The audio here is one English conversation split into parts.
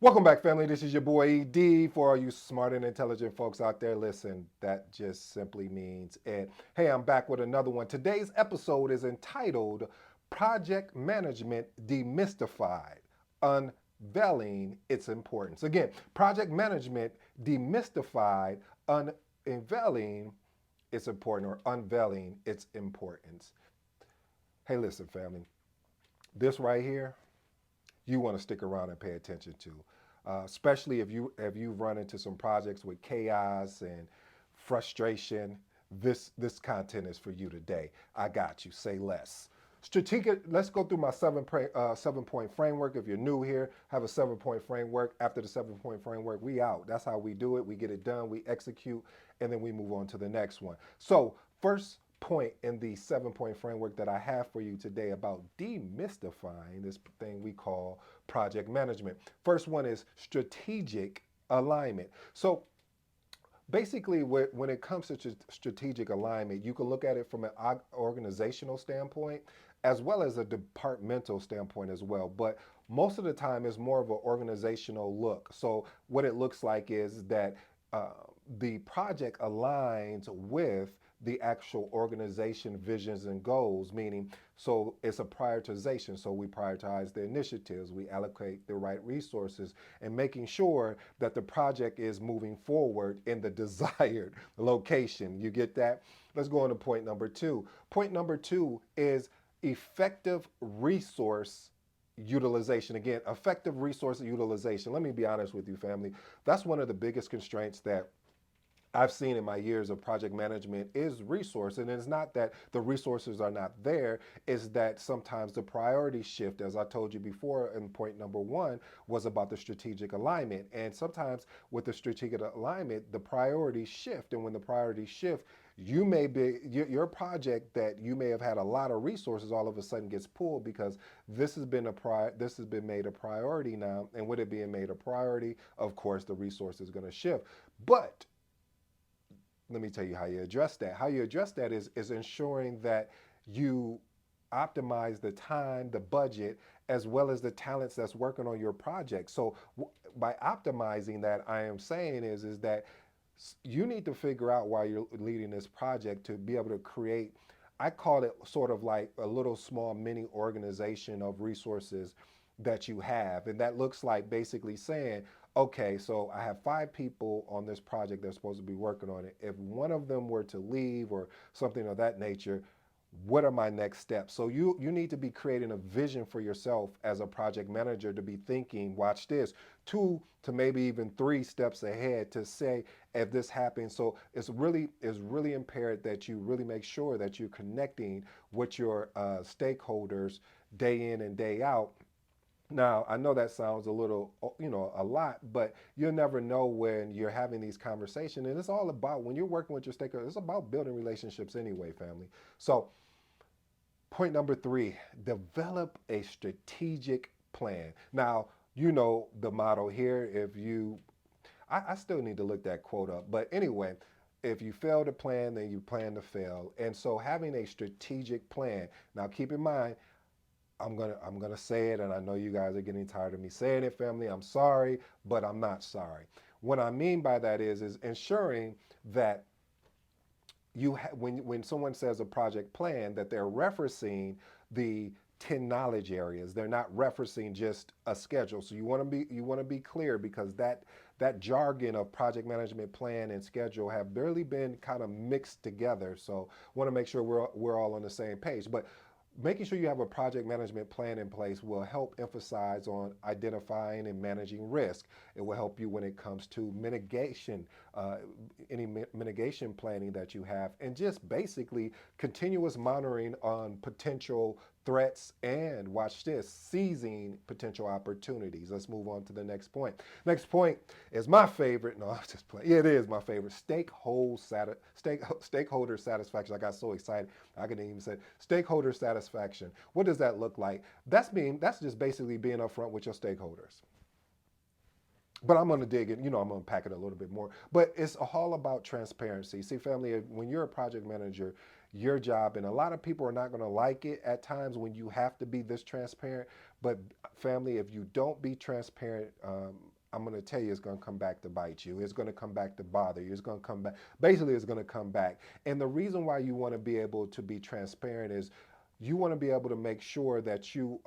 Welcome back, family. This is your boy ED. For all you smart and intelligent folks out there, listen, that just simply means it. Hey, I'm back with another one. Today's episode is entitled Project Management Demystified, Unveiling Its Importance. Again, Project Management Demystified, Unveiling Its Importance, or Unveiling Its Importance. Hey, listen, family, this right here, you want to stick around and pay attention to, especially if you've run into some projects with chaos and frustration. This content is for you today. I got you. Say less. Strategic. Let's go through my 7 point framework. If you're new here, have a 7 point framework. After the 7 point framework, we out. That's how we do it. We get it done. We execute, and then we move on to the next one. So first point in the 7 point framework that I have for you today about demystifying this thing we call project management. First one is strategic alignment. So basically, when it comes to strategic alignment, you can look at it from an organizational standpoint as well as a departmental standpoint as well. But most of the time, it's more of an organizational look. So what it looks like is that uh, the project aligns with the actual organization visions and goals, meaning so it's a prioritization. So we prioritize the initiatives, we allocate the right resources, and making sure that the project is moving forward in the desired location. You get that? Let's go on to point number two. Point number two is effective resource utilization. Again, effective resource utilization. Let me be honest with you, family. That's one of the biggest constraints that I've seen in my years of project management is resource. And it's not that the resources are not there, it's that sometimes the priority shift, as I told you before in point number one, was about the strategic alignment. And sometimes with the strategic alignment, the priorities shift. And when the priorities shift, you may be your project that you may have had a lot of resources all of a sudden gets pulled because this has been made a priority now. And with it being made a priority, of course the resource is going to shift. But let me tell you how you address that. How you address that is ensuring that you optimize the time, the budget, as well as the talents that's working on your project. So by optimizing that, I am saying is that you need to figure out while you're leading this project to be able to create, I call it sort of like a little small mini organization of resources that you have. And that looks like basically saying, okay, so I have 5 people on this project that's supposed to be working on it. If one of them were to leave or something of that nature, what are my next steps? So you need to be creating a vision for yourself as a project manager to be thinking, watch this, 2 to maybe even 3 steps ahead to say if this happens. So it's really imperative that you really make sure that you're connecting with your stakeholders day in and day out. Now, I know that sounds a little, a lot, but you'll never know when you're having these conversations. And it's all about when you're working with your stakeholders, it's about building relationships anyway, family. So, point number three, develop a strategic plan. Now, you know the motto here. I still need to look that quote up, but anyway, if you fail to plan, then you plan to fail. And so, having a strategic plan. Now, keep in mind, I'm gonna say it, and I know you guys are getting tired of me saying it, family. I'm sorry, but I'm not sorry. What I mean by that is ensuring that when someone says a project plan, that they're referencing the 10 knowledge areas. They're not referencing just a schedule. So you want to be clear because that jargon of project management plan and schedule have barely been kind of mixed together. So want to make sure we're all on the same page. But making sure you have a project management plan in place will help emphasize on identifying and managing risk. It will help you when it comes to mitigation, any mitigation planning that you have, and just basically continuous monitoring on potential threats and watch this, seizing potential opportunities. Let's move on to the next point. Next point is my favorite. No, I'm just playing. Yeah, it is my favorite. Stakeholder satisfaction. I got so excited I couldn't even say stakeholder satisfaction. What does that look like? That's just basically being upfront with your stakeholders. But I'm going to dig it, I'm going to pack it a little bit more. But it's all about transparency. See, family, when you're a project manager, your job, and a lot of people are not going to like it at times when you have to be this transparent, But family, if you don't be transparent, I'm going to tell you it's going to come back to bite you. It's going to come back to bother you. It's going to come back. Basically, it's going to come back. And the reason why you want to be able to be transparent is you want to be able to make sure that you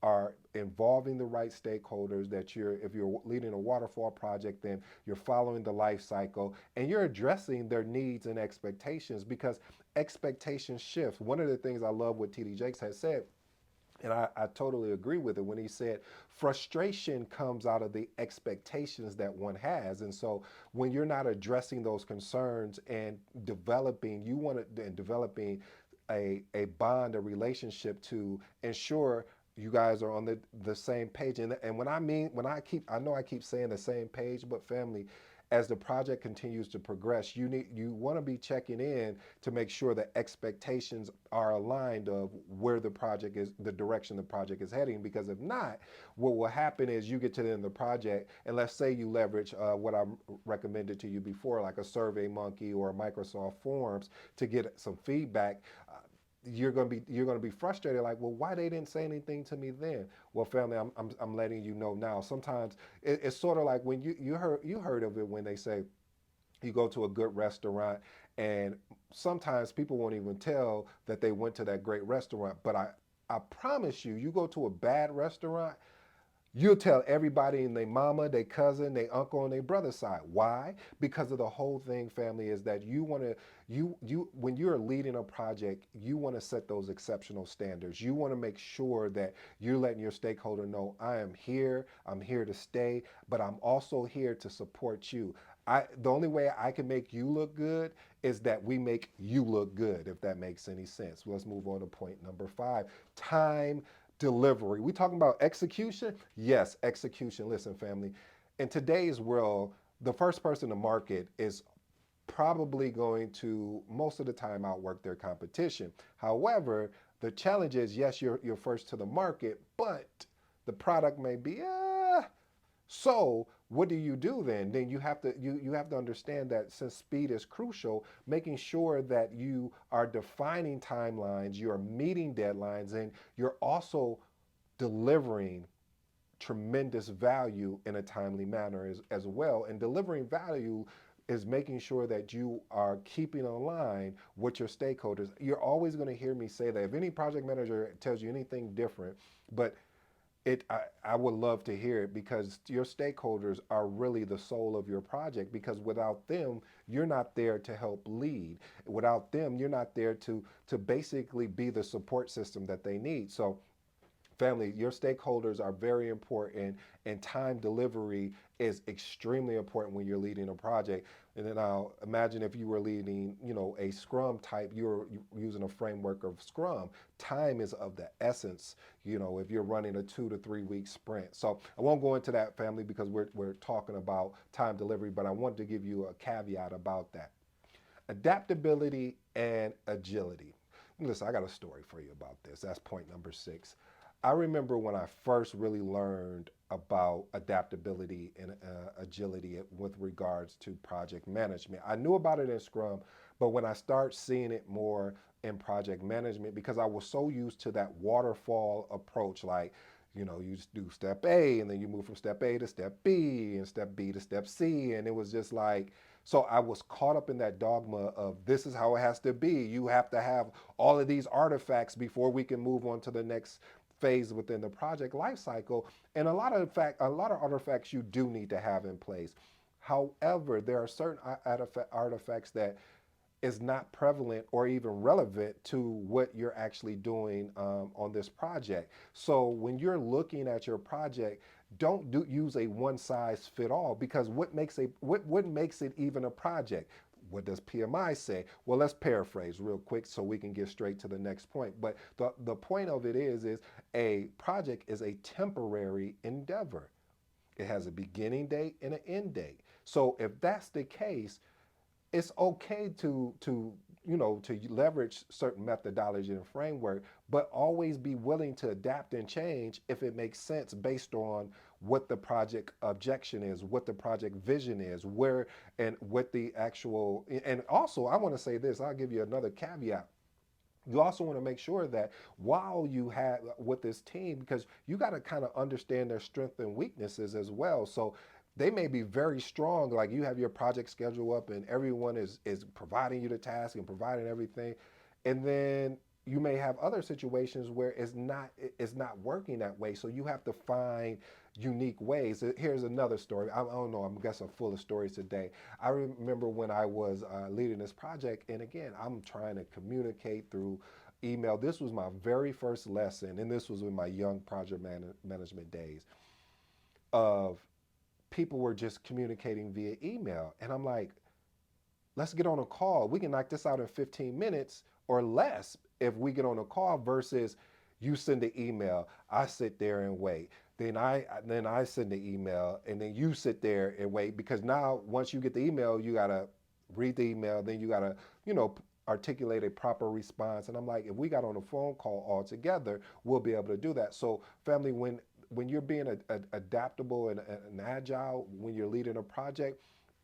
are involving the right stakeholders, that if you're leading a waterfall project, then you're following the life cycle and you're addressing their needs and expectations, because expectations shift. One of the things I love what TD Jakes has said, and I totally agree with it, when he said frustration comes out of the expectations that one has. And so when you're not addressing those concerns and developing, you want to, and developing a bond, a relationship to ensure you guys are on the same page. And when I mean, I know I keep saying the same page, but family, as the project continues to progress, you want to be checking in to make sure that expectations are aligned of where the project is, the direction the project is heading. Because if not, what will happen is you get to the end of the project, and let's say you leverage what I recommended to you before, like a Survey Monkey or Microsoft Forms, to get some feedback. You're gonna be frustrated, like, well, why they didn't say anything to me then? Well, family, I'm letting you know now. Sometimes it's sort of like when you heard of it when they say you go to a good restaurant, and sometimes people won't even tell that they went to that great restaurant. But I promise you, you go to a bad restaurant, you'll tell everybody in their mama, their cousin, their uncle, and their brother's side. Why? Because of the whole thing, family, is that you want to, you when you're leading a project, you want to set those exceptional standards. You want to make sure that you're letting your stakeholder know, I'm here to stay, but I'm also here to support you. The only way I can make you look good is that we make you look good, if that makes any sense. Let's move on to point number 5. Time delivery. We talking about execution? Yes, execution. Listen, family, in today's world, the first person to market is probably going to most of the time outwork their competition. However, the challenge is, yes, you're first to the market, but the product may be so what do you do then? Then you have to understand that since speed is crucial, making sure that you are defining timelines, you're meeting deadlines, and you're also delivering tremendous value in a timely manner as well. And delivering value is making sure that you are keeping in line with your stakeholders. You're always going to hear me say that. If any project manager tells you anything different, but I would love to hear it, because your stakeholders are really the soul of your project, because without them, you're not there to help lead. Without them, you're not there to basically be the support system that they need. So family, your stakeholders are very important, and time delivery is extremely important when you're leading a project. And then I'll imagine if you were leading, a Scrum type, you're using a framework of Scrum. Time is of the essence, if you're running a 2 to 3 week sprint. So I won't go into that, family, because we're talking about time delivery, but I want to give you a caveat about that. Adaptability and agility. Listen, I got a story for you about this. That's point number 6. I remember when I first really learned about adaptability and agility with regards to project management. I knew about it in Scrum, but when I start seeing it more in project management, because I was so used to that waterfall approach, like, you just do step A, and then you move from step A to step B, and step B to step C. And it was just like, so I was caught up in that dogma of this is how it has to be. You have to have all of these artifacts before we can move on to the next phase within the project lifecycle. And a lot of artifacts you do need to have in place. However, there are certain artifacts that is not prevalent or even relevant to what you're actually doing on this project. So when you're looking at your project, don't use a one size fit all, because what makes it even a project? What does PMI say? Well, let's paraphrase real quick so we can get straight to the next point. But the point of it is a project is a temporary endeavor. It has a beginning date and an end date. So if that's the case, it's okay to leverage certain methodology and framework, but always be willing to adapt and change if it makes sense based on what the project objection is, what the project vision is, where and what the actual. And also, I want to say this. I'll give you another caveat. You also want to make sure that while you have with this team, because you got to kind of understand their strengths and weaknesses as well. So they may be very strong, like you have your project schedule up and everyone is providing you the task and providing everything. And then you may have other situations where it's not working that way. So you have to find unique ways. Here's another story. I don't know. I guess I'm full of stories today. I remember when I was leading this project, and again, I'm trying to communicate through email. This was my very first lesson, and this was in my young management days of people were just communicating via email. And I'm like, let's get on a call. We can knock this out in 15 minutes or less if we get on a call versus you send the email, I sit there and wait. Then I send the email and then you sit there and wait because now once you get the email, you gotta read the email, then you gotta, you know, articulate a proper response. And I'm like, if we got on a phone call all together, we'll be able to do that. So family, when you're being adaptable and agile, when you're leading a project,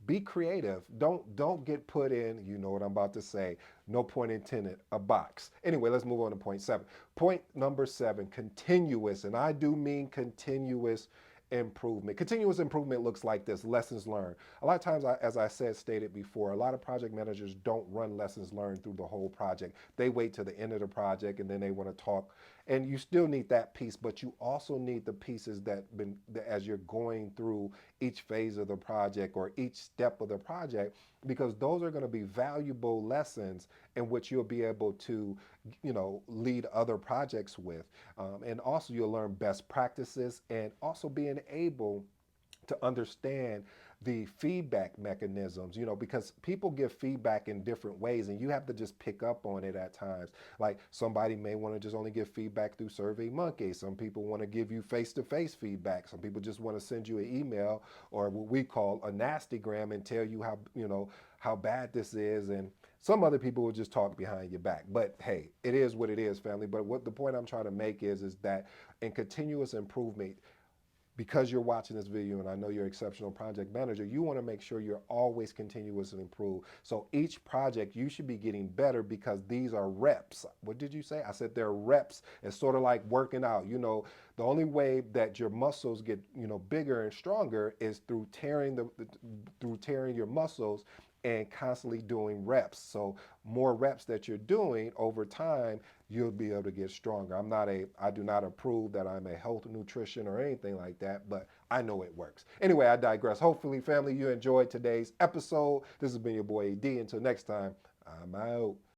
be creative. Don't get put in, you know what I'm about to say, no point intended, a box. Anyway, let's move on to point 7. Point number 7, continuous, and I do mean continuous improvement. Continuous improvement looks like this: lessons learned. A lot of times, as I stated before, a lot of project managers don't run lessons learned through the whole project. They wait to the end of the project and then they want to talk. And you still need that piece, but you also need the pieces as you're going through each phase of the project or each step of the project, because those are going to be valuable lessons in which you'll be able to, lead other projects with. And also you'll learn best practices and also being able to understand the feedback mechanisms, because people give feedback in different ways and you have to just pick up on it at times. Like somebody may want to just only give feedback through Survey Monkey. Some people want to give you face to face feedback. Some people just want to send you an email or what we call a nastygram and tell you how bad this is. And some other people will just talk behind your back. But hey, it is what it is, family. But what the point I'm trying to make is that in continuous improvement, because you're watching this video and I know you're an exceptional project manager, you want to make sure you're always continuously improve. So each project you should be getting better because these are reps. What did you say? I said they're reps. It's sort of like working out. The only way that your muscles get, bigger and stronger is through tearing your muscles and constantly doing reps. So more reps that you're doing over time, you'll be able to get stronger. I do not approve that I'm a health nutrition or anything like that, but I know it works. Anyway, I digress. Hopefully, family, you enjoyed today's episode. This has been your boy AD. Until next time, I'm out.